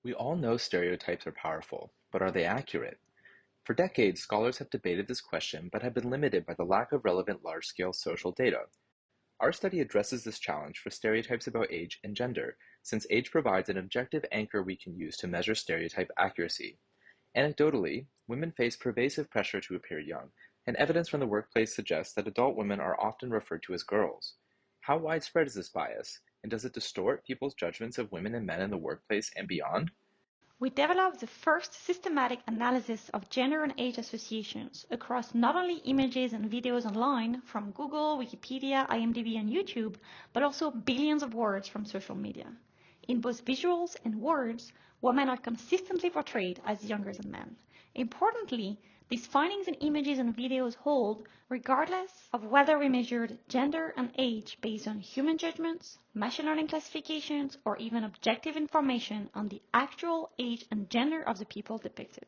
We all know stereotypes are powerful, but are they accurate? For decades, scholars have debated this question but have been limited by the lack of relevant large-scale social data. Our study addresses this challenge for stereotypes about age and gender, since age provides an objective anchor we can use to measure stereotype accuracy. Anecdotally, women face pervasive pressure to appear young, and evidence from the workplace suggests that adult women are often referred to as girls. How widespread is this bias, and does it distort people's judgments of women and men in the workplace and beyond? We developed the first systematic analysis of gender and age associations across not only images and videos online from Google, Wikipedia, IMDb, and YouTube, but also billions of words from social media. In both visuals and words, women are consistently portrayed as younger than men. Importantly, these findings in images and videos hold regardless of whether we measured gender and age based on human judgments, machine learning classifications, or even objective information on the actual age and gender of the people depicted.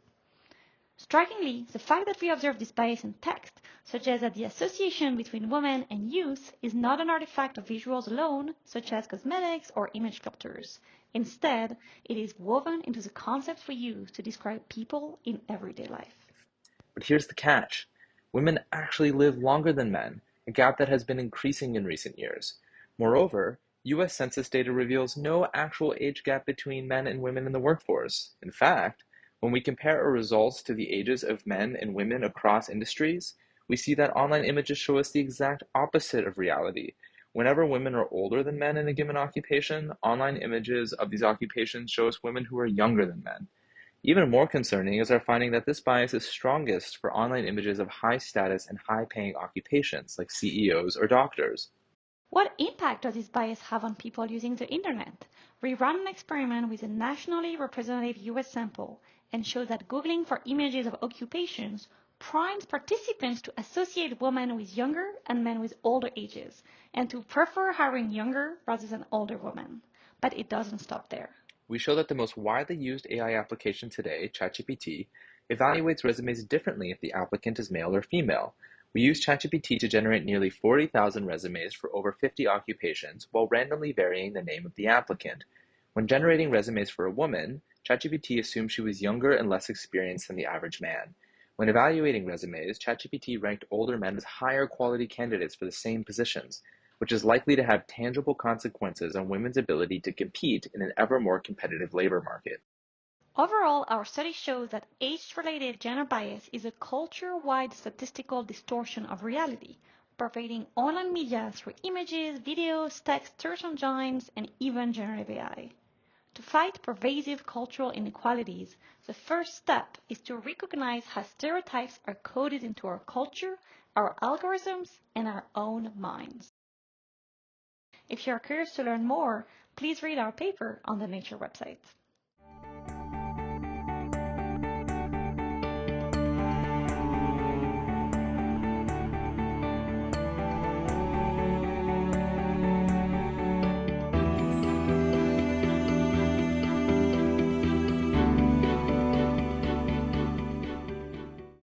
Strikingly, the fact that we observe this bias in text suggests that the association between women and youth is not an artifact of visuals alone, such as cosmetics or image filters. Instead, it is woven into the concepts we use to describe people in everyday life. But here's the catch. Women actually live longer than men, a gap that has been increasing in recent years. Moreover, US Census data reveals no actual age gap between men and women in the workforce. In fact, when we compare our results to the ages of men and women across industries, we see that online images show us the exact opposite of reality. Whenever women are older than men in a given occupation, online images of these occupations show us women who are younger than men. Even more concerning is our finding that this bias is strongest for online images of high status and high paying occupations like CEOs or doctors. What impact does this bias have on people using the internet? We ran an experiment with a nationally representative US sample and showed that Googling for images of occupations primes participants to associate women with younger and men with older ages, and to prefer hiring younger rather than older women. But it doesn't stop there. We show that the most widely used AI application today, ChatGPT, evaluates resumes differently if the applicant is male or female. We use ChatGPT to generate nearly 40,000 resumes for over 50 occupations while randomly varying the name of the applicant. When generating resumes for a woman, ChatGPT assumed she was younger and less experienced than the average man. When evaluating resumes, ChatGPT ranked older men as higher quality candidates for the same positions, which is likely to have tangible consequences on women's ability to compete in an ever more competitive labor market. Overall, our study shows that age-related gender bias is a culture-wide statistical distortion of reality, pervading online media through images, videos, text, search engines, and even generative AI. To fight pervasive cultural inequalities, the first step is to recognize how stereotypes are coded into our culture, our algorithms, and our own minds. If you are curious to learn more, please read our paper on the Nature website.